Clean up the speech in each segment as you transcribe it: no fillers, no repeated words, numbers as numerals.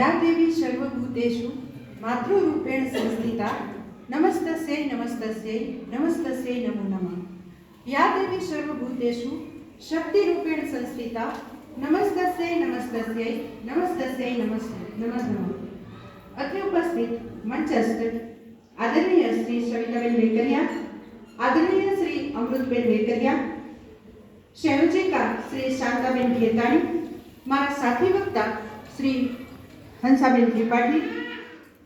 या देवी सर्वभूतेषु मातृरूपेण संस्थिता नमस्तस्यै नमस्तस्यै नमस्तस्यै नमो नमः। या देवी सर्वभूतेषु शक्तिरूपेण संस्थिता नमस्तस्यै नमस्तस्यै नमस्तस्यै नमः नमः। अत्र उपस्थित मंचस्थ आदरणीय श्री सविताबेन वेकरिया, आदरणीय श्री अमृतबेन वेकरिया, संयोजिका श्री शांताबेन खेताणी, मारा साथी वक्ता श्री हंसाबेन त्रिपाठी,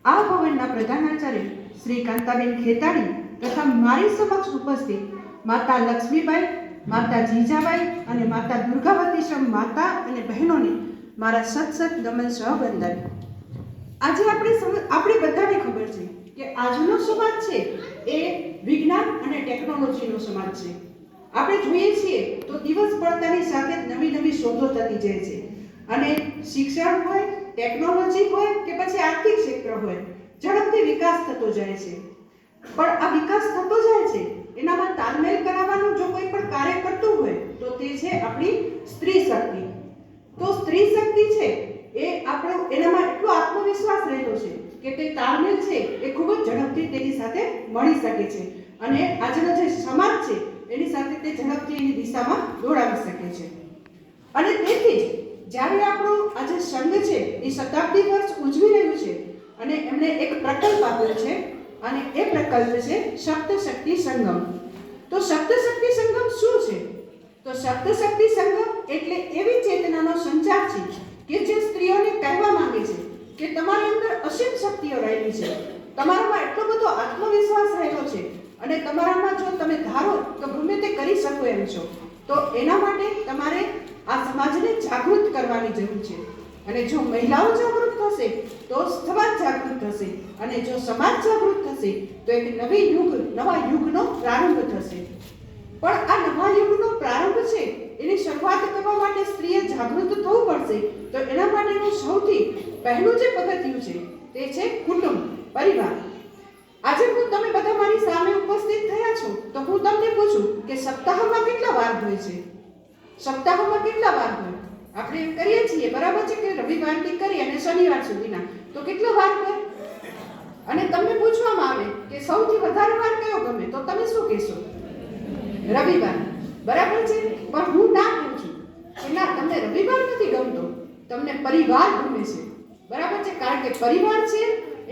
आ भवनना प्रधानाचार्य श्री कांताबेन खेताणी तथा मारी समक्ष उपस्थित माता लक्ष्मीबाई, माता जीजाबाई અને માતા દુર્ગાવતી સમ માતા અને બહેનોને મારા સત નમન સહવંદન। આજે આપણે બધાને ખબર છે કે આજનો સમાજ છે એ વિજ્ઞાન અને ટેકનોલોજીનો સમાજ છે। આપણે જોઈએ છીએ તો દિવસ પડતાની સાથે નવી નવી શોધો થતી જાય છે અને શિક્ષણ હોય, ટેકનોલોજી હોય કે પછી આર્થિક ક્ષેત્ર હોય, ઝડપથી વિકાસ થતો જાય છે। પણ આ વિકાસ થતો જાય છે એનામાં તાલમેલ કરાવવાનું જો કોઈ પણ કાર્ય કરતું હોય તો તે છે આપણી સ્ત્રી શક્તિ। તો સ્ત્રી શક્તિ છે એ આપણો એનામાં એટલો આત્મવિશ્વાસ રહેલો છે કે તે તાલમેલ છે એ ખૂબ જ ઝડપથી તેની સાથે મળી શકે છે અને આજનો જે સમાજ છે એની સાથે તે ઝડપથી એની દિશામાં દોડાવી શકે છે। અને તેથી જ્યારે આપણો આજે સંઘ છે એ શતાબ્દી વર્ષ ઉજવી રહ્યું છે અને એમણે એક પ્રકલ્પ આપ્યો છે અને એ પ્રકલ્પ છે સપ્તશક્તિ સંગમ। તો સપ્તશક્તિ સંગમ શું છે? તો સપ્તશક્તિ સંગમ એટલે એવી ચેતનાનો સંચાર છે કે જે સ્ત્રીઓને કહેવા માંગે છે કે તમારી અંદર અસીમ શક્તિઓ રહેલી છે, તમારામાં એટલો બધો આત્મવિશ્વાસ રહેલો છે અને તમારામાં જો તમે ધારો તો ગમે તે કરી શકો એમ છો। તો એના માટે તમારે આ સમાજને જાગૃત કરવાની જરૂર છે અને જો મહિલાઓ જાગૃત થશે તો સમાજ જાગૃત થશે અને જો સમાજ જાગૃત થશે તો એક નવા યુગનો પ્રારંભ થશે। પણ આ નવા યુગનો પ્રારંભ છે એની શરૂઆત કરવા માટે સ્ત્રીએ જાગૃત થવું પડશે। તો એના માટેનું સૌથી પહેલું જે પગથિયું છે તે છે કુટુંબ, પરિવાર। આજે તમે બધા મારી સામે ઉપસ્થિત થયા છો તો હું તમને પૂછું કે સપ્તાહમાં કેટલા વાર હોય છે? સપ્તાહમાં કેટલા વાર હોય? આપણે એમ કરીએ છીએ બરાબર છે કે રવિવારથી કરી અને શનિવાર સુધીના, તો કેટલો વાર હોય? અને તમને પૂછવામાં આવે કે સૌથી વધારે વાર કયો ગમે તો તમે શું કહેશો? રવિવાર, બરાબર છે। પણ હું ના કહું છું કે ના તમને રવિવાર નથી ગમતો, તમને પરિવાર ગમે છે, બરાબર છે। કારણ કે પરિવાર છે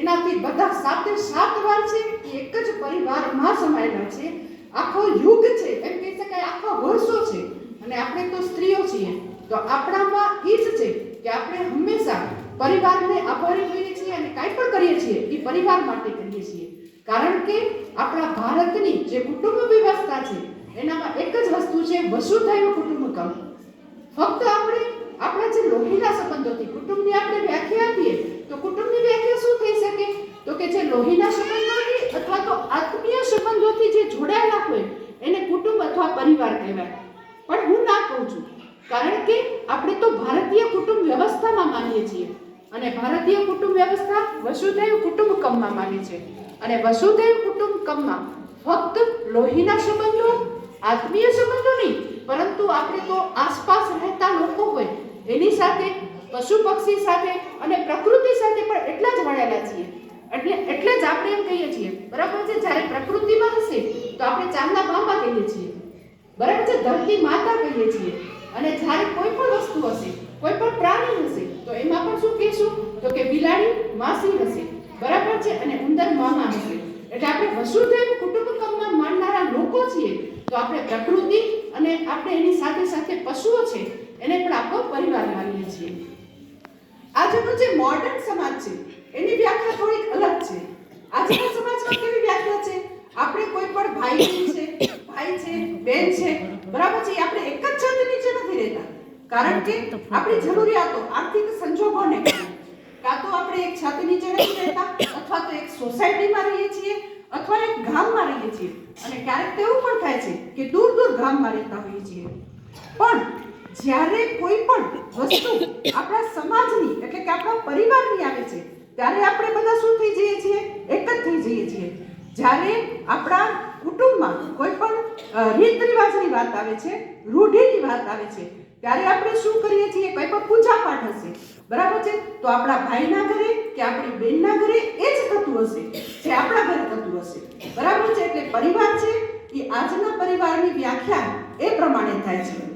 એનાથી બધા 7 વાર છે એ એક જ પરિવારમાં સમાયેલા છે। આખો યુગ છે એમ કહી શકાય, આખા વર્ષો છે અને આપણે તો સ્ત્રીઓ છીએ તો આપણામાં એ જ છે કે આપણે હંમેશા પરિવારને આભારી હોઈએ છીએ અને કાંઈ પણ કરીએ છીએ એ પરિવાર માટે કરીએ છીએ। કારણ કે આપણા ભારતની જે કુટુંબ વ્યવસ્થા છે એનામાં એક જ વસ્તુ છે વસુધૈવ કુટુંબકમ। ફક્ત આપણે આપણા જે લોહીના સંબંધોથી કુટુંબની આપણે વ્યાખ્યા આપીએ તો કુટુંબની વ્યાખ્યા શું થઈ શકે? તો કે જે લોહીના સંબંધોથી અથવા તો આત્મીય સંબંધોથી જે જોડાયેલા હોય એને કુટુંબ અથવા પરિવાર કહેવાય। પણ હું ના કહું છું કારણ કે આપણે તો ભારતીય કુટુંબ વ્યવસ્થામાં માનીએ છીએ અને ભારતીય કુટુંબ વ્યવસ્થા વસુધૈવ કુટુંબકમમાં માને છે અને વસુધૈવ કુટુંબકમમાં ફક્ત લોહીના સંબંધો, આત્મીય સંબંધો નહીં પરંતુ આપણે તો આસપાસ રહેતા લોકો હોય એની સાથે, પશુ પક્ષી સાથે અને પ્રકૃતિ સાથે પણ એટલા જ વળેલા છીએ। એટલે જ આપણે એમ કહીએ છીએ બરાબર છે, જ્યારે પ્રકૃતિમાં હશે તો આપણે ચાંદના બાંબા કહીએ છીએ, બરાબર છે, ધરતી માતા કહીએ છીએ અને જ્યારે કોઈ પણ વસ્તુ હશે, કોઈ પણ પ્રાણી હશે તો એમાં પણ શું કહેશું? તો કે બિલાડી માસી હશે, બરાબર છે, અને ઉંદર મામા હશે। એટલે આપણે વસુધૈવ કુટુંબકમમાં માનનારા લોકો છીએ તો આપણે પ્રકૃતિ અને આપણે એની સાથે સાથે પશુઓ છે એને પણ આપણો પરિવાર માનીએ છીએ। આજનો જે મોડર્ન સમાજ છે એની વ્યાખ્યા થોડીક અલગ છે। આજના સમાજમાં કેવી વ્યાખ્યા છે? આપણે કોઈ પણ ભાઈ છે, બેન છે, બરાબર છે, આપણે એક જ છત નીચે નથી રહેતા કારણ કે આપણી જરૂરિયાતો, આર્થિક સંજોગોને કાં તો આપણે એક છત નીચે નથી રહેતા અથવા તો એક સોસાયટીમાં રહીએ છીએ અથવા એક ગામમાં રહીએ છીએ અને ક્યારેક તો એવું પણ થાય છે કે દૂર ગામમાં રહેતા હોઈએ છીએ। પણ જ્યારે કોઈ પણ વસ્તુ આપણા સમાજની એટલે કે આપણા પરિવારની આવે છે ત્યારે આપણે બધા શું થઈ જઈએ છીએ? એક જ થઈ જઈએ છીએ। જ્યારે આપણા કુટુંબમાં કોઈ પણ રીત રિવાજની વાત આવે છે, રૂઢિની વાત આવે છે ત્યારે આપણે શું કરીએ છીએ? કોઈ પણ પૂજા પાઠ હશે, બરાબર છે. તો આપણા ભાઈના ઘરે કે આપણી બહેનના ઘરે એ જ થતું હશે જે આપણા ઘરે થતું હશે. બરાબર છે. એટલે પરિવાર છે એ આજના પરિવારની વ્યાખ્યા એ પ્રમાણે થાય છે.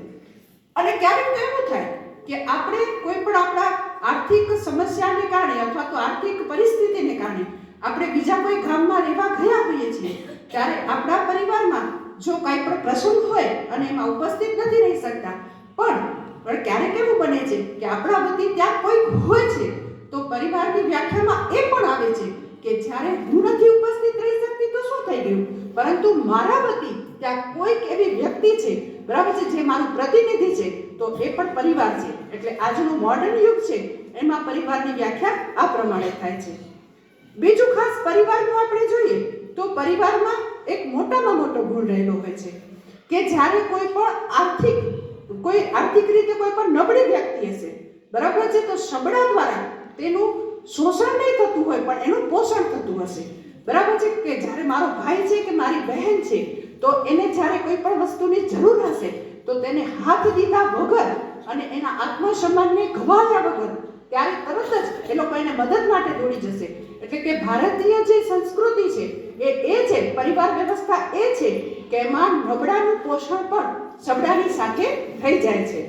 અને ક્યારેક તો એવું થાય કે આપણે કોઈ પણ આપણા આર્થિક સમસ્યાને કારણે અથવા તો આર્થિક પરિસ્થિતિને કારણે આપણે બીજા કોઈ ગામમાં રહેવા ગયા હોઈએ છીએ, ત્યારે આપણા પરિવારમાં જો કાંઈ પણ પ્રસંગ હોય અને એમાં ઉપસ્થિત નથી રહી શકતા, પણ ક્યારેક એવું બને છે કે આપણા વતી ત્યાં કોઈ હોય છે, તો પરિવારની વ્યાખ્યામાં એ પણ આવે છે કે જ્યારે હું નથી ઉપસ્થિત રહી શકતી તો શું થઈ ગયું, પરંતુ મારા વતી ત્યાં કોઈક એવી વ્યક્તિ છે, બરાબર છે, જે મારું પ્રતિનિધિ છે, તો એ પણ પરિવાર છે. એટલે આજનું મોડર્ન યુગ છે એમાં પરિવારની વ્યાખ્યા આ પ્રમાણે થાય છે. બીજું ખાસ પરિવારનું આપણે જોઈએ તો પરિવારમાં એક મોટામાં મોટો ગુણ રહેલો હોય છે કે જ્યારે કોઈ આર્થિક રીતે કોઈ પણ નબળી વ્યક્તિ હશે, બરાબર છે, તો સબળા દ્વારા તેનું શોષણ નહીં થતું હોય પણ એનું પોષણ થતું હશે. બરાબર છે કે જ્યારે મારો ભાઈ છે કે મારી બહેન છે, તો એને જ્યારે કોઈ પણ વસ્તુની જરૂર હશે તો તેને હાથ દીધા વગર અને એના આત્મસન્માનને ગવાયા વગર ત્યારે તરત જ એ લોકો એને મદદ માટે દોડી જશે. એટલે કે ભારતીય જે સંસ્કૃતિ છે એ છે, પરિવાર વ્યવસ્થા એ છે કે એમાં નબળાનું પોષણ પણ સબળાની સાથે થઈ જાય છે.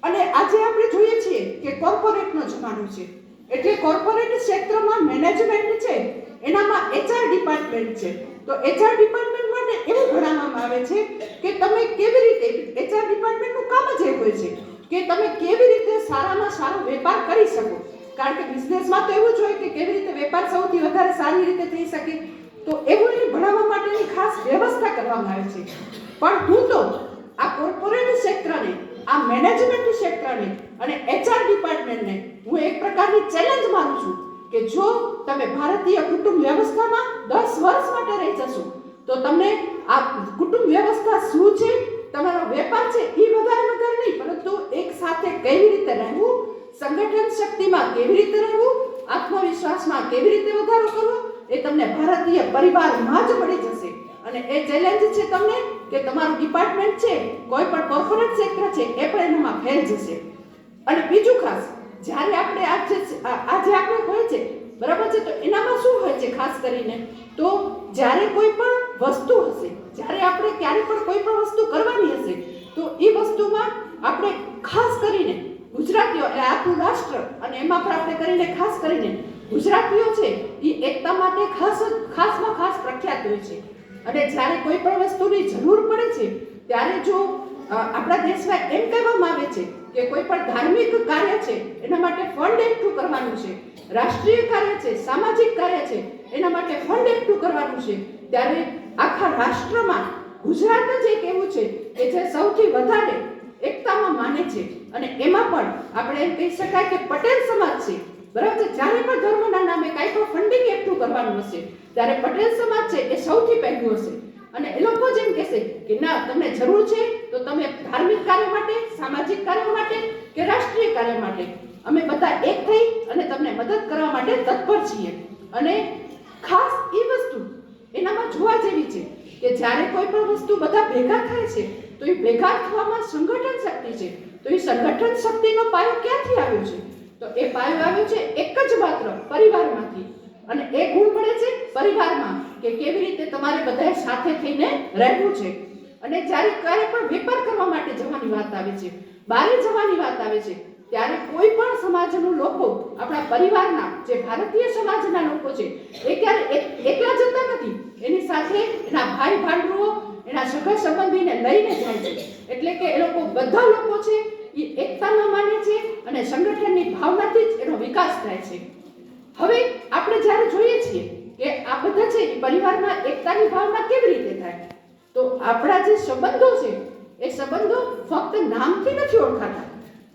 અને આજે આપણે જોઈએ છીએ કે કોર્પોરેટનો જમાનો છે, એટલે કોર્પોરેટ ક્ષેત્રમાં મેનેજમેન્ટ છે એનામાં HR ડિપાર્ટમેન્ટ છે. તો HR ડિપાર્ટમેન્ટ માટે એવું ગણવામાં આવે છે કે તમે કેવી રીતે, HR ડિપાર્ટમેન્ટનું કામ જ એ હોય છે કે તમે કેવી રીતે સારામાં સારો વેપાર કરી શકો. કારણ કે બિઝનેસમાં તો એવું જ હોય કે કેવી રીતે વેપાર સૌથી વધારે સારી રીતે થઈ શકે, તો એવું એને ભણાવવા માટેની ખાસ વ્યવસ્થા કરવામાં આવે છે. પણ હું તો આ કોર્પોરેટ ક્ષેત્રને, આ મેનેજમેન્ટ ક્ષેત્રને અને HR ડિપાર્ટમેન્ટને હું એક પ્રકારની ચેલેન્જ માનું છું કે જો તમે ભારતીય કુટુંબ વ્યવસ્થામાં 10 વર્ષ માટે રહી જશો તો તમને આ કુટુંબ વ્યવસ્થા શું છે, તમારો વેપાર છે એ વધારે નહીં, પરંતુ એક સાથે કેવી રીતે રહેવું, સંગઠન શક્તિમાં કેવી રીતે રહેવું, આત્મવિશ્વાસમાં કેવી રીતે વધારો કરવો, એ તમને ભારતીય પરિવારમાં જ મળી જશે. અને એ ચેલેન્જ છે તમને કે તમારું ડિપાર્ટમેન્ટ છે, કોઈ પણ કોર્પોરેટ ક્ષેત્ર છે, એ પણ એનામાં ફેલ જશે. અને બીજું ખાસ, જ્યારે આપણે આજે આપણે હોય છે, બરાબર છે, તો એનામાં શું હોય છે ખાસ કરીને, તો જ્યારે કોઈ પણ વસ્તુ હશે, જ્યારે આપણે ક્યારે પણ કોઈ પણ વસ્તુ કરવાની હશે, તો એ વસ્તુમાં આપણે ખાસ કરીને ગુજરાતીઓ, એટલે આખું રાષ્ટ્ર અને એમાં પણ આપણે કરીને ખાસ કરીને ગુજરાતીઓ છે એ એકતા માટે ખાસમાં ખાસ પ્રખ્યાત હોય છે. અને જ્યારે કોઈ પણ વસ્તુની જરૂર પડે છે ત્યારે જો આપણા દેશમાં એમ કહેવામાં આવે છે કે કોઈ પણ ધાર્મિક કાર્ય છે એના માટે ફંડ એકઠું કરવાનું છે, રાષ્ટ્રીય કાર્ય છે, સામાજિક કાર્ય છે, એના માટે ફંડ એકઠું કરવાનું છે, ત્યારે આખા રાષ્ટ્રમાં ગુજરાત જ એક એવું છે કે જે સૌથી વધારે એકતામાં માને છે. અને એમાં પણ આપણે એમ કહી શકાય કે પટેલ સમાજ છે, બરાબર છે, જ્યારે પણ ધર્મના નામે કાંઈ પણ ફંડિંગ એકઠું કરવાનું હશે ત્યારે પટેલ સમાજ છે એ સૌથી પહેલું હશે. અને એ લોકો જેમ કહેશે કે ના, તમને જરૂર છે તો તમે ધાર્મિક કાર્ય માટે, સામાજિક કાર્ય માટે કે રાષ્ટ્રીય કાર્ય માટે અમે બધા એક થઈ અને તમને મદદ કરવા માટે તત્પર છીએ. અને ખાસ એ વસ્તુ એનામાં જોવા જેવી છે કે જ્યારે કોઈ પણ વસ્તુ બધા ભેગા થાય છે તો એ ભેગા થવામાં સંગઠન શક્તિ છે. તો એ સંગઠન શક્તિનો પાયો ક્યાંથી આવ્યો છે? તો એ પાયો આવ્યો છે એક જ માત્ર પરિવારમાંથી. અને એ ગુણ મળે છે પરિવારમાં કે કેવી રીતે તમારે બધાએ સાથે થઈને રહેવું છે. અને જ્યારે ક્યારે પણ વેપાર કરવા માટે જવાની વાત આવે છે, બહાર જવાની વાત આવે છે, ત્યારે કોઈ પણ સમાજના લોકો, આપણા પરિવારના જે ભારતીય સમાજના લોકો છે એ ક્યારે એકલા જતા નથી, એની સાથે એના ભાઈ ભાંડુઓ, એના સગા સંબંધીને લઈને જાય છે. એટલે કે એ લોકો બધા લોકો છે એ એકતામાં માને છે અને સંગઠનની ભાવનાથી જ એનો વિકાસ થાય છે. હવે આપણે જ્યારે જોઈએ છીએ કે આ બધા છે પરિવારમાં એકતાની ભાવના કેવી રીતે થાય, તો આપણા જે સંબંધો છે એ સંબંધો ફક્ત નામથી નથી ઓળખાતા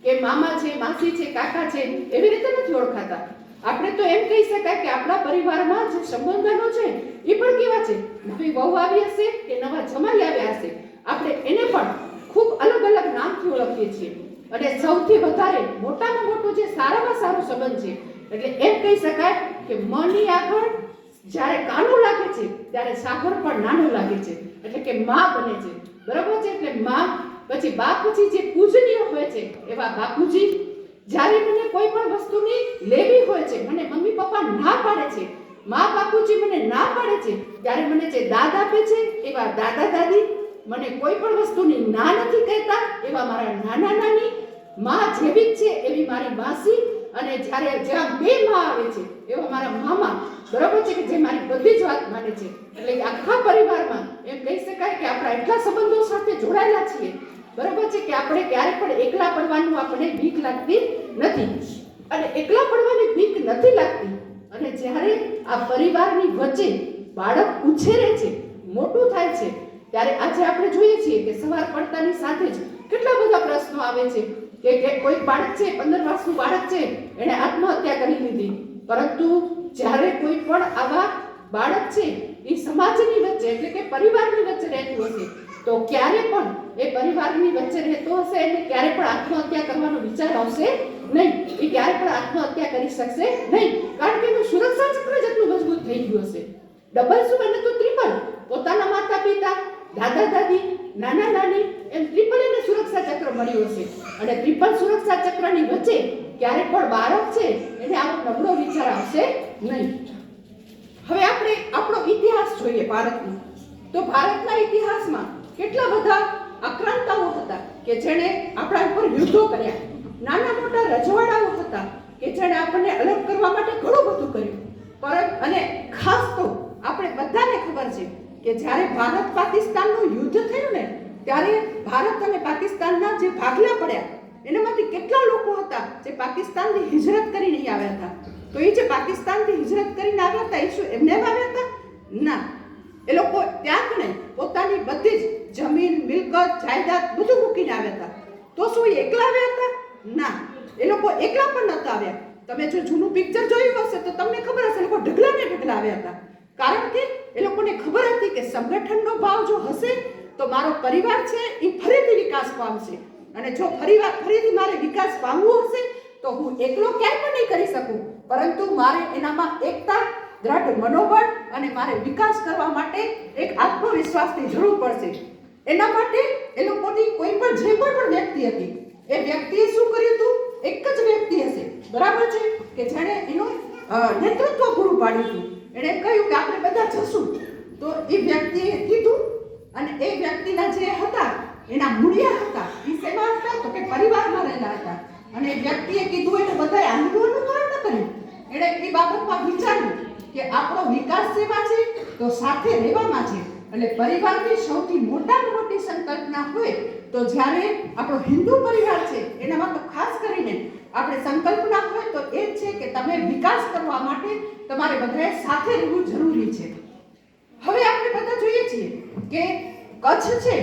કે મામા છે, માસી છે, કાકા છે, એવી રીતે નથી ઓળખાતા. આપણે તો એમ કહી શકાય કે આપણા પરિવારમાં જે સંબંધો છે એ પણ કેવા છે, નવી વહુ આવી હશે કે નવા જમાઈ આવ્યા હશે, આપણે એને પણ ખૂબ અલગ અલગ નામથી ઓળખીએ છીએ. અને સૌથી વધારે મોટામાં મોટો જે સારામાં સારો સંબંધ છે, એટલે એમ કહી શકાય કે મની આગળ જ્યારે કાનું લાગે છે ત્યારે સાગર પણ નાનો લાગે છે, એટલે કે માં બને છે, બરાબર છે. એટલે માં પછી બા પછી જે પૂજનીય હોય છે એવા બાપુજી, જ્યારે મને કોઈ પણ વસ્તુની લેવી હોય છે, મને મમ્મી પપ્પા ના પાડે છે, મા બાપુજી મને ના પાડે છે, ત્યારે મને જે દાદ આપે છે એવા દાદા દાદી, મને કોઈ પણ વસ્તુની ના નથી કહેતા એવા મારા નાના નાની, મા જેવી જ છે એવી મારી માસી, અને જ્યારે જ્યાં બે મા આવે છે એવા મારા મામા, બરાબર છે, કે જે મારી બધી જ વાત માને છે. એટલે કે આખા પરિવારમાં એમ કહી શકાય કે આપણા એટલા સંબંધો સાથે જોડાયેલા છીએ, બરાબર છે, કે આપણે ક્યારે પણ એકલા પડવાનું આપણને બીક લાગતી નથી. અને એકલા પડવાની બીક નથી લાગતી. અને જ્યારે આ પરિવારની વચ્ચે બાળક ઉછેરે છે, મોટું થાય છે, ત્યારે આજે આપણે જોઈએ છીએ કે સવાર પડતાની સાથે જ કેટલા બધા પ્રશ્નો આવે છે કે કોઈ બાળક છે, 15 વર્ષનું બાળક છે, એણે આત્મહત્યા કરી લીધી. પરંતુ જ્યારે કોઈ પણ આવા બાળક છે એ સમાજની વચ્ચે એટલે કે પરિવારની વચ્ચે રહેતું હશે, તો ક્યારે પણ એ પરિવારની વચ્ચે રહેતો હશે એટલે ક્યારે પણ આત્મહત્યા કરવાનો વિચાર આવશે નહીં. એ ક્યારે પણ આત્મહત્યા કરી શકશે નહીં, કારણ કે એનું સુરક્ષા ચક્ર જેટલું મજબૂત થઈ ગયું હશે. ડબલ શું અને તો ટ્રિપલ, પોતાના માતા પિતા, દાદા દાદી, નાના નાની, એમ ટ્રિપલ એને સુરક્ષા ચક્ર મળ્યું હશે. અને ટ્રિપલ સુરક્ષા ચક્રની વચ્ચે ક્યારે પણ બાળક છે એને આવો નબળો વિચાર આવશે નહીં. હવે આપણે આપણો ઇતિહાસ જોઈએ ભારતનો, તો ભારતના ઇતિહાસમાં કેટલા બધા આક્રાંતાઓ હતા કે જેણે આપણા ઉપર યુદ્ધો કર્યા, નાના મોટા રજવાડાઓ હતા કે જેણે આપણને અલગ કરવા માટે ઘણું બધું કર્યું. અને ખાસ તો આપણે બધાને ખબર છે કે જ્યારે ભારત પાકિસ્તાનનું યુદ્ધ થયું ને, ત્યારે ભારત અને પાકિસ્તાનના જે ભાગલા પડ્યા એનામાંથી કેટલા લોકો હતા જે પાકિસ્તાનની હિજરત કરીને આવ્યા હતા. તો એ જે પાકિસ્તાનથી હિજરત કરીને આવ્યા હતા એ શું એમને આવ્યા હતા? ના, એ લોકો ત્યાં કણે પોતાની બધી જ જમીન, મિલકત, જાયદાદ બધું મૂકીને આવ્યા હતા. તો શું એ એકલા આવ્યા હતા? ના, એ લોકો એકલા પણ નહોતા આવ્યા. તમે જો જૂનું પિક્ચર જોયું હશે તો તમને ખબર હશે, એ લોકો ઢગલા ને ઢગલા આવ્યા હતા. કારણ કે એ લોકોને ખબર હતી કે સંગઠનનો ભાવ જો હશે તો મારો પરિવાર છે એ ફરીથી વિકાસ પામશે, અને જો ફરીથી મારે વિકાસ પામવો હશે તો હું એકલો ક્યાંય પણ નહીં કરી શકું, પરંતુ મારે એનામાં એકતા, દ્રઢ મનોબળ અને મારે વિકાસ કરવા માટે એક આત્મવિશ્વાસની જરૂર પડશે. એના માટે એ લોકોની કોઈ પણ જે કોઈ પણ વ્યક્તિ હતી એ વ્યક્તિએ શું કર્યું હતું? એક જ વ્યક્તિ હશે, બરાબર છે, કે જેણે એનું નેતૃત્વ પૂરું પાડ્યું હતું. એણે કહ્યું કે આપણે બધા જશું. તો એ વ્યક્તિએ કીધું, અને એ વ્યક્તિના જે હતા એના મૂળિયા હતા એ શેમાં હતા? તો કે પરિવારમાં રહેલા હતા. અને એ વ્યક્તિએ કીધું એને બધાએ આંદોલન ન કર્યું. એણે એ બાબતમાં વિચાર્યું કે આપણો વિકાસ શેમાં છે? તો સાથે રહેવામાં છે. એટલે પરિવારની સૌથી મોટામાં મોટી સંકલ્પના હોય તો જ્યારે આપણો હિન્દુ પરિવાર છે એનામાં તો ખાસ કરીને આપણે સંકલ્પના હોય તો એ જ છે કે તમે વિકાસ કરવા માટે તમારે બધાએ સાથે રહેવું જરૂરી છે. હવે આપણે બધા જોઈએ છીએ કે કચ્છ છે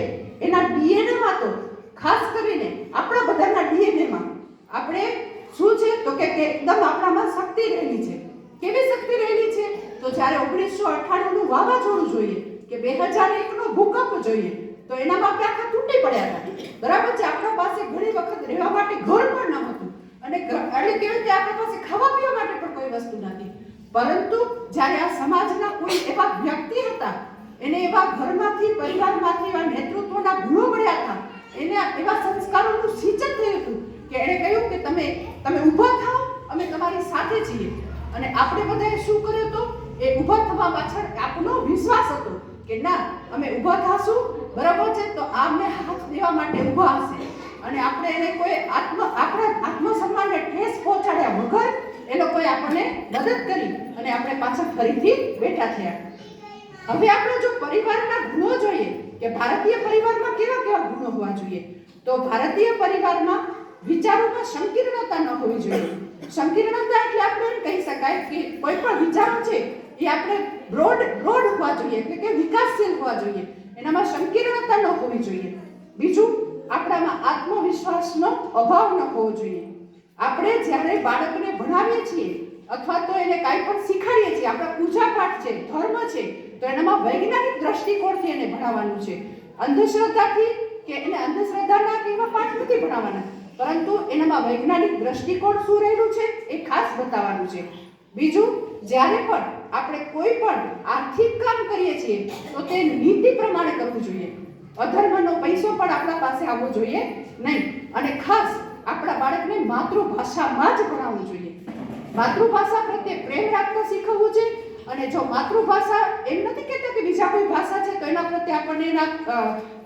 એના ડીએનએમાં તો ખાસ કરીને આપણા બધાના ડીએનએમાં આપણે શું છે તો કે એકદમ આપણામાં શક્તિ રહેલી છે. કેવી શક્તિ રહેલી છે? તો જ્યારે 1998નું વાવાઝોડું જોઈએ કે 2001નો ભૂકંપ જોઈએ તો એનામાં આપણે આખા તૂટી પડ્યા હતા, બરાબર છે. આપણા પાસે ઘણી વખત રહેવા માટે ઘર પણ ન હતું, અને એટલે કેવી રીતે આપણા પાસે ખાવા પીવા માટે પણ કોઈ વસ્તુ નથી. પરંતુ જ્યારે આ સમાજના કોઈ એવા વ્યક્તિ હતા, એને એવા ઘરમાંથી, પરિવારમાંથી એવા નેતૃત્વના ગુણો મળ્યા હતા, એને એવા સંસ્કારોનું સિંચન થયું હતું કે એણે કહ્યું કે તમે ઊભા થાઓ, અમે તમારી સાથે છીએ. અને આપણે બધાએ શું કર્યું તો એ ઊભા થવા પાછળ આપણો વિશ્વાસ હતો કે ના, અમે ઊભા થાશું, બરાબર છે, તો આમને હાથ દેવા માટે ઊભા હશે. અને આપણે એને કોઈ આપણા આત્મસન્માનને ઠેસ પહોંચાડ્યા વગર એ લોકોએ આપણને મદદ કરી અને આપણે પાછળ ફરીથી બેઠા થયા. હવે આપણે જો પરિવારના ગુણો જોઈએ કે ભારતીય પરિવારમાં કેવા કેવા ગુણો હોવા જોઈએ, તો ભારતીય પરિવારમાં વિચારોમાં સંકીર્ણતા ન હોવી જોઈએ. સંકીર્ણતા એટલે આપણે એમ કહી શકાય કે કોઈ પણ વિચારો છે એ આપણે બ્રોડ હોવા જોઈએ, એટલે કે વિકાસશીલ હોવા જોઈએ, એનામાં સંકીર્ણતા ન હોવી જોઈએ. બીજું, આપણામાં આત્મવિશ્વાસનો અભાવ ન હોવો જોઈએ. આપણે જ્યારે બાળકને ભણાવીએ છીએ અથવા તો એને કાંઈ પણ શીખવાડીએ છીએ, આપણા પૂજાપાઠ છે, ધર્મ છે, તો એનામાં વૈજ્ઞાનિક દ્રષ્ટિકોણથી એને ભણાવવાનું છે. અંધશ્રદ્ધાથી કે એને અંધશ્રદ્ધાના કે એવા પાઠ નથી ભણાવવાના, પરંતુ એનામાં વૈજ્ઞાનિક દ્રષ્ટિકોણ શું રહેલું છે એ ખાસ બતાવવાનું છે. બીજું, જ્યારે પણ આપણે કોઈ પણ આર્થિક કામ કરીએ છીએ તો તે નીતિ પ્રમાણે કરવું જોઈએ. અધર્મનો પૈસો પણ આપણા પાસે આવવો જોઈએ નહીં. અને ખાસ આપણા બાળકને માતૃભાષામાં જ ભણાવવું જોઈએ. માતૃભાષા પ્રત્યે પ્રેમ રાખતા શીખવવું છે. અને જો માતૃભાષા એમ નથી કહેતા કે બીજા કોઈ ભાષા છે તો એના પ્રત્યે આપણને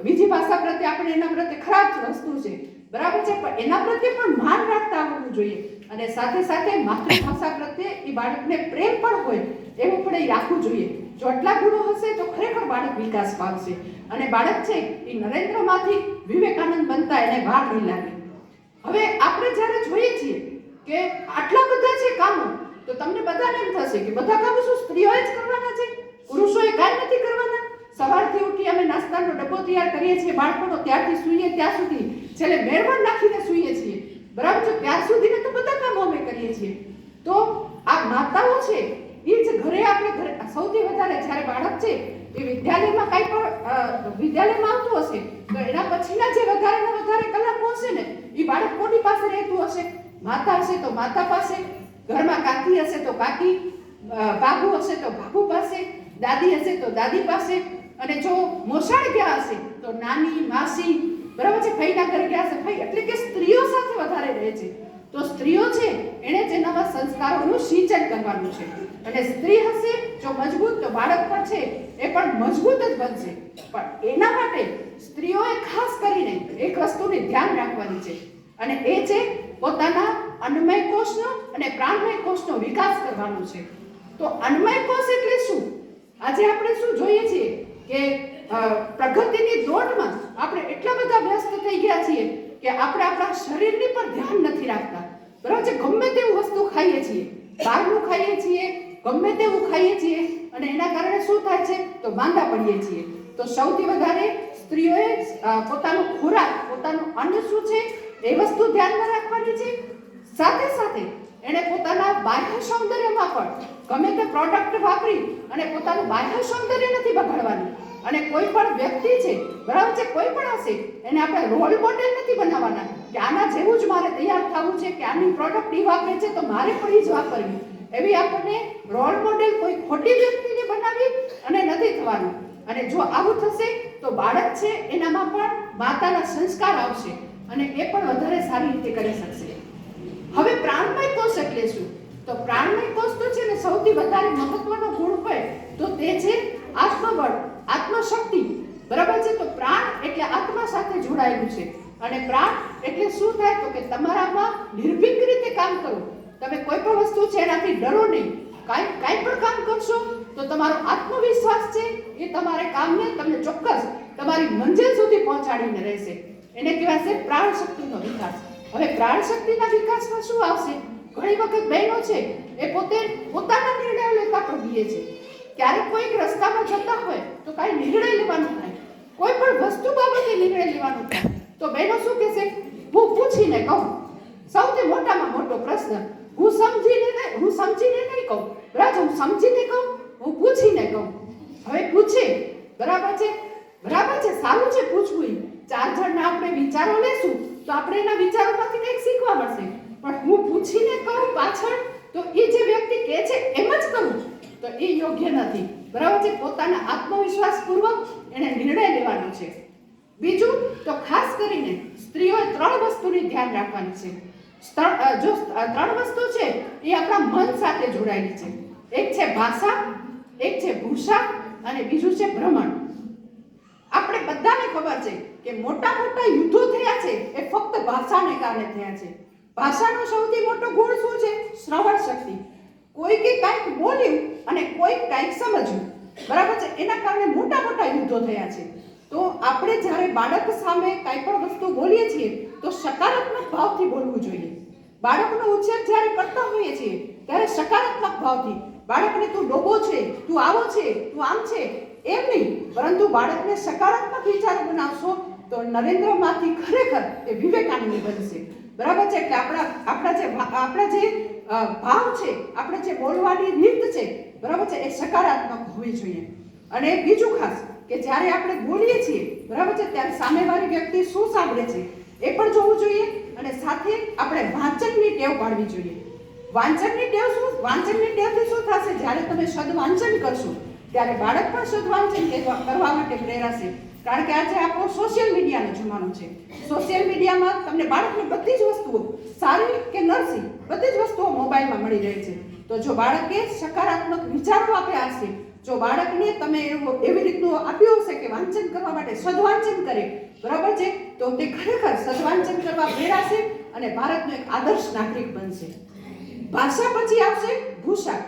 બીજી ભાષા પ્રત્યે આપણને એના પ્રત્યે ખરાબ વસ્તુ છે, બરાબર છે, પણ એના પ્રત્યે પણ માન રાખતા આવડવું જોઈએ. અને સાથે સાથે માતૃભાષા પ્રત્યે એ બાળકને પ્રેમ પણ હોય એવું પણ એ રાખવું જોઈએ. જો આટલા ગુણો હશે તો ખરેખર બાળક વિકાસ પામશે. અને બાળક છે એ નરેન્દ્રમાંથી વિવેકાનંદ બનતા એને વાર નહીં લાગે. હવે આપણે જ્યારે જોઈએ છીએ કે આટલા બધા છે કામો, તો તમને બધાને એમ થશે કે બધા કામો શું સ્ત્રીઓએ જ કરવાના છે, પુરુષોએ કાંઈ નથી કરવાના? સવારથી ઉઠી અમે નાસ્તાનો ડબ્બો તૈયાર કરીએ છીએ બાળકોનો, ત્યારથી સૂઈએ ત્યાં સુધી, છેલ્લે મેળવણ નાખીને સૂઈએ છીએ, બરાબર છે, ત્યાર સુધીને તો બધા કામો અમે કરીએ છીએ. તો આ માતાઓ છે એ જ ઘરે આપણે સૌથી વધારે જ્યારે બાળક છે એ વિદ્યાલયમાં કાંઈ પણ વિદ્યાલયમાં આવતું હશે તો એના પછીના જે વધારે કલાકો હશે ને એ બાળક કોની પાસે રહેતું હશે? માતા હશે તો માતા પાસે, ઘરમાં કાકી હશે તો કાકી, બાબુ હશે તો બાબુ પાસે, દાદી હશે તો દાદી પાસે, અને જો મોસાળ ગયા હશે તો નાની, માસી, બરાબર છે, ફઈના ઘરે ગયા હશે ફઈ, એટલે કે સ્ત્રીઓ સાથે વધારે રહે છે. તો સ્ત્રીઓ છે એણે જ નવા સંસ્કારોનું સિંચન કરવાનું છે. અને સ્ત્રી હશે જો મજબૂત તો બાળક પણ છે એ પણ મજબૂત જ બનશે. પણ એના માટે સ્ત્રીઓએ ખાસ કરીને એક વસ્તુની ધ્યાન રાખવાની છે, અને એ છે પોતાના અન્નમય કોષનો અને પ્રાણમય કોષનો વિકાસ કરવાનો છે. તો અન્નમય કોષ એટલે શું? આજે આપણે શું જોઈએ છીએ કે પ્રગતિની દોડમાં આપણે એટલા બધા વ્યસ્ત થઈ ગયા છીએ કે આપણે આપણા શરીરની પર ધ્યાન નથી રાખતા, બરાબર છે. ગમે તેવું વસ્તુ ખાઈએ છીએ, બહારનું ખાઈએ છીએ, ગમે તેવું ખાઈએ છીએ, અને એના કારણે શું થાય છે તો માંદા પડીએ છીએ. તો સૌથી વધારે સ્ત્રીઓએ પોતાનો ખોરાક, પોતાનું અન્ન શું છે એ વસ્તુ ધ્યાનમાં રાખવાની છે. સાથે સાથે એણે પોતાના બાહ્ય સૌંદર્યમાં પણ ગમે તે પ્રોડક્ટ વાપરી અને પોતાનું બાહ્ય સૌંદર્ય નથી બગાડવાનું. અને કોઈ પણ વ્યક્તિ છે, બરાબર છે, કોઈ પણ હશે એને આપણે રોલ મોડેલ નથી બનાવવાના કે આના જેવું જ મારે તૈયાર થવું છે, કે આની પ્રોડક્ટ એ વાપરે છે તો મારે પણ એ જ વાપરવી, એવી આપણને રોલ મોડેલ કોઈ ખોટી વ્યક્તિને બનાવી અને નથી થવાનું. અને જો આવું થશે તો બાળક છે એનામાં પણ માતાના સંસ્કાર આવશે અને એ પણ વધારે સારી રીતે કરી શકશે. હવે પ્રાણમય કોષ એટલે શું? તો પ્રાણમય કોષ તો છે ને સૌથી વધારે મહત્વનો ગુણ હોય તો તે છે આત્મબળ, આત્મશક્તિ, બરાબર છે. તો પ્રાણ એટલે આત્મા સાથે જોડાયેલું છે, અને પ્રાણ એટલે શું થાય તો કે તમારામાં નિર્ભીક રીતે કામ કરો. તમે કોઈ પણ વસ્તુ છે એનાથી ડરો નહીં. કાંઈ પણ કામ કરશો તો તમારો આત્મવિશ્વાસ છે એ તમારે કામને તમને ચોક્કસ તમારી મંજિલ સુધી પહોંચાડીને રહેશે. એને કહેવાય છે પ્રાણ શક્તિનો વિકાસ. હવે પ્રાણ શક્તિના વિકાસમાં શું આવશે? ઘણી વખત બહેનો છે એ પોતાના નિર્ણયો લેતા પ્રભીએ છે. ક્યારેક કોઈક રસ્તામાં જતા હોય તો કાંઈ નિર્ણય લેવાનું થાય, કોઈ પણ વસ્તુ બાબતે નિર્ણય લેવાનું થાય તો બહેનો શું કહેશે? હું પૂછીને કહું. સૌથી મોટામાં મોટો પ્રશ્ન, હું સમજીને નહીં કહું, બરાબર, હું સમજીને કહું, હું પૂછીને કહું. હવે પૂછે, બરાબર છે, સારું છે પૂછવું. ચાર જણના આપણે વિચારો લેશું તો આપણે એના વિચારોમાંથી કંઈક શીખવા મળશે. પણ હું પૂછીને કહું પાછળ તો એ જે વ્યક્તિ કહે છે એમ જ કહું તો એ યોગ્ય નથી, બરાબર છે. પોતાના આત્મવિશ્વાસ પૂર્વક એને નિર્ણય લેવાનો છે. બીજું તો ખાસ કરીને સ્ત્રીઓએ 3 વસ્તુની ધ્યાન રાખવાની છે. જો 3 વસ્તુ છે એ આપણા મન સાથે જોડાયેલી છે. એક છે ભાષા, એક છે ભૂષા અને બીજું છે ભ્રમણ. આપણે બધાને ખબર છે કે મોટા યુદ્ધો થયા છે એ ફક્ત ભાષાને કારણે થયા છે. ભાષાનો સૌથી મોટો ગુણ શું છે? શ્રવણ શક્તિ. કોઈકે કાંઈક બોલ્યું અને કોઈક કાંઈક સમજ્યું, બરાબર છે, એના કારણે મોટા યુદ્ધો થયા છે. તો આપણે જ્યારે બાળક સામે કાંઈ પણ વસ્તુ બોલીએ છીએ તો સકારાત્મક ભાવથી બોલવું જોઈએ. બાળકનો ઉછેર જ્યારે કરતા હોઈએ છીએ ત્યારે સકારાત્મક ભાવથી, બાળકને તું ડોબો છે, તું આવો છે, તું આમ છે એમ નહીં, પરંતુ બાળકને સકારાત્મક વિચારો બનાવશો તો નરેન્દ્રમાંથી ખરેખર એ વિવેકાનંદ બનશે, બરાબર છે. એટલે આપણા જે ભાવ છે, આપણે જે બોલવાની રીત છે, બરાબર છે, એ સકારાત્મક હોવી જોઈએ. અને બીજું ખાસ કે જ્યારે આપણે બોલીએ છીએ, બરાબર છે, ત્યારે સામેવાળી વ્યક્તિ શું સાંભળે છે એ પણ જોવું જોઈએ. અને સાથે આપણે વાંચનની ટેવ પાડવી જોઈએ. વાંચનની ટેવથી શું થશે? જ્યારે તમે શબ્દ વાંચન કરશો ત્યારે બાળક પણ શુદ્ધ વાંચન કરવા માટે પ્રેરાશે. કારણ કે આજે આપણો સોશિયલ મીડિયાનો જમાનો છે. સોશિયલ મીડિયામાં તમને બાળકની બધી જ વસ્તુઓ સારી કે નરસી બધી જ વસ્તુઓ મોબાઈલમાં મળી રહે છે. તો જો બાળકે સકારાત્મક વિચારો આપ્યા હશે, જો બાળકને તમે એવી રીતનું આપ્યું હશે કે વાંચન કરવા માટે સદવાંચન કરે, બરાબર છે, તો તે ખરેખર સદવાંચન કરવા પ્રેરાશે અને ભારતનો એક આદર્શ નાગરિક બનશે. ભાષા પછી આવશે ભૂષા.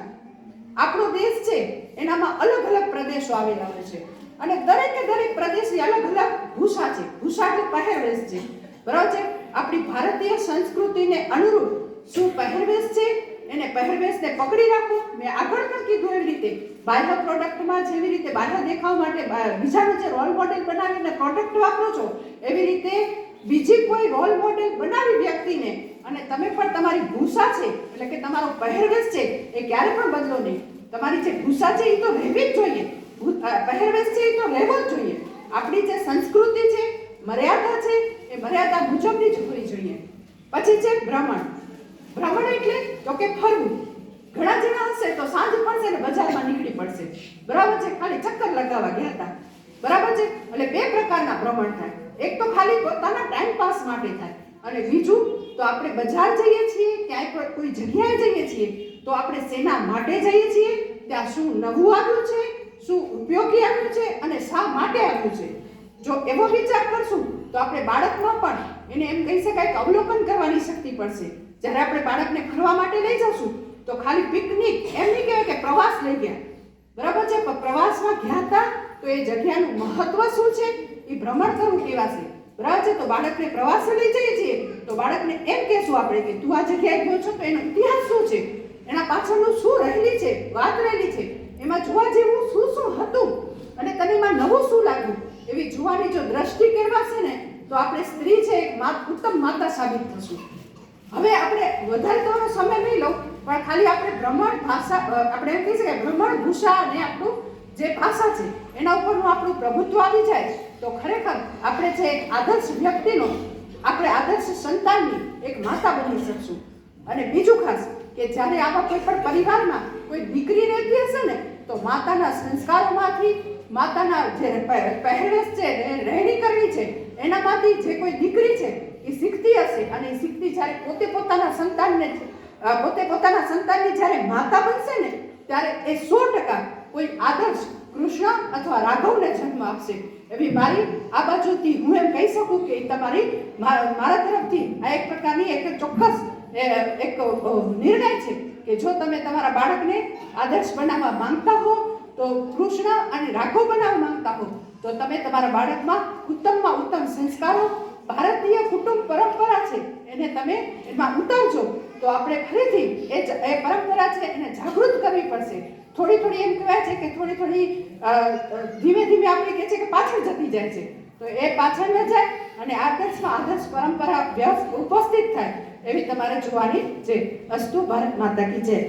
આપણો દેશ છે એનામાં અલગ અલગ પ્રદેશો આવેલા હોય છે અને દરેકે દરેક પ્રદેશની અલગ અલગ ભૂષા છે. ભૂષા એટલે પહેરવેશ છે, બરાબર છે. આપણી ભારતીય સંસ્કૃતિને અનુરૂપ શું પહેરવેશ છે એને પહેરવેશને પકડી રાખો. મેં આગળ પણ કીધું એવી રીતે બાહ્ય પ્રોડક્ટમાં જેવી રીતે બાહ્ય દેખાવ માટે બીજાનો જે રોલ મોડેલ બનાવીને પ્રોડક્ટ વાપરો છો, એવી રીતે બીજી કોઈ રોલ મોડેલ બનાવી વ્યક્તિને અને તમે પણ તમારી ભૂષા છે એટલે કે તમારો પહેરવેશ છે એ ક્યારે પણ બદલો નહીં. તમારી જે ભૂષા છે એ તો રહેવી જ જોઈએ, પહેરવેશ છે એ તો રહેવો જ જોઈએ. આપણી જે સંસ્કૃતિ છે, મર્યાદા છે, એ મર્યાદા મુજબની જ હોવી જોઈએ. પછી છે ભ્રમણ. ભ્રમણ એટલે તો કે ફરવું. ઘણા જણા હશે તો સાંજ પડશે ને બજારમાં નીકળી પડશે, બરાબર છે, ખાલી ચક્કર લગાવવા ગયા હતા, બરાબર છે. એટલે બે પ્રકારના ભ્રમણ થાય. એક તો ખાલી પોતાના ટાઈમ પાસ માટે થાય અને બીજું તો આપણે બજાર જઈએ છીએ, ક્યાંય પણ કોઈ જગ્યાએ જઈએ છીએ તો આપણે શેના માટે જઈએ છીએ, ત્યાં શું નવું આવ્યું છે, શું ઉપયોગી આવ્યું છે અને શા માટે આવ્યું છે. જો એવો વિચાર કરશું તો આપણે બાળકમાં પણ એને એમ કહી શકાય કે અવલોકન કરવાની શક્તિ પડશે. જ્યારે આપણે બાળકને ફરવા માટે લઈ જશું તો ખાલી પિકનિક એમ નહીં કહેવાય કે પ્રવાસ લઈ ગયા, બરાબર છે, પણ પ્રવાસમાં ગયા હતા તો એ જગ્યાનું મહત્વ શું છે એ ભ્રમણ કરવું કહેવાશે, બરાબર છે. તો બાળકને પ્રવાસે લઈ જઈએ છીએ તો બાળકને એમ કહેશું આપણે કે તું આ જગ્યાએ ગયો છો તો એનો ઇતિહાસ શું છે, એના પાછળનું શું રહેલી છે, વાત રહેલી છે, એમાં જોવા જેવું શું શું હતું અને તને એમાં નવું શું લાગ્યું, એવી જોવાની જો દ્રષ્ટિ કેળવાશે ને તો આપણે સ્ત્રી છે એક ઉત્તમ માતા સાબિત થશું. હવે આપણે વધારે તમારો સમય નહીં લઉં, પણ ખાલી આપણે ભ્રમણ ભાષા, આપણે એમ કહી શકાય ભ્રમણ ભૂષા અને આપણું જે ભાષા છે એના ઉપરનું આપણું પ્રભુત્વ આવી જાય તો ખરેખર આપણે જે એક આદર્શ વ્યક્તિનો, આપણે આદર્શ સંતાનની એક માતા બની શકશું. અને બીજું ખાસ કે જ્યારે આવા કોઈ પણ પરિવારમાં કોઈ દીકરી રહેતી હશે ને તો માતાના સંસ્કારોમાંથી, માતાના જે પહેરવેશ છે, રહેણી કરવી છે, એનામાંથી જે કોઈ દીકરી છે એ શીખતી હશે અને એ શીખતી જ્યારે પોતે પોતાના સંતાનની જ્યારે માતા બનશે ને ત્યારે એ 100% કોઈ આદર્શ કૃષ્ણ અથવા રાઘવને જન્મ આપશે. એવી મારી આ બાજુથી હું એમ કહી શકું કે તમારી મારા તરફથી આ એક પ્રકારની એક ચોક્કસ એક નિર્ણય છે કે જો તમે તમારા બાળકને આદર્શ બનાવવા માંગતા હો, તો કૃષ્ણ અને રાઘવ બનાવવા માંગતા હો, તો તમે તમારા બાળકમાં ઉત્તમમાં ઉત્તમ સંસ્કારો, ભારતીય કુટુંબ પરંપરા છે એને તમે એમાં ઉતારજો તો આપણે ફરીથી એ પરંપરા છે એને જાગૃત કરવી પડશે. થોડી થોડી એમ કહેવાય છે કે થોડી થોડી ધીમે ધીમે આપણે કહે છે કે પાછળ જતી જાય છે, તો એ પાછળ ન જાય અને આદર્શમાં આદર્શ પરંપરા ઉપસ્થિત થાય એવી તમારે જોવાની છે. અસ્તુ ભારત માતા કી જય.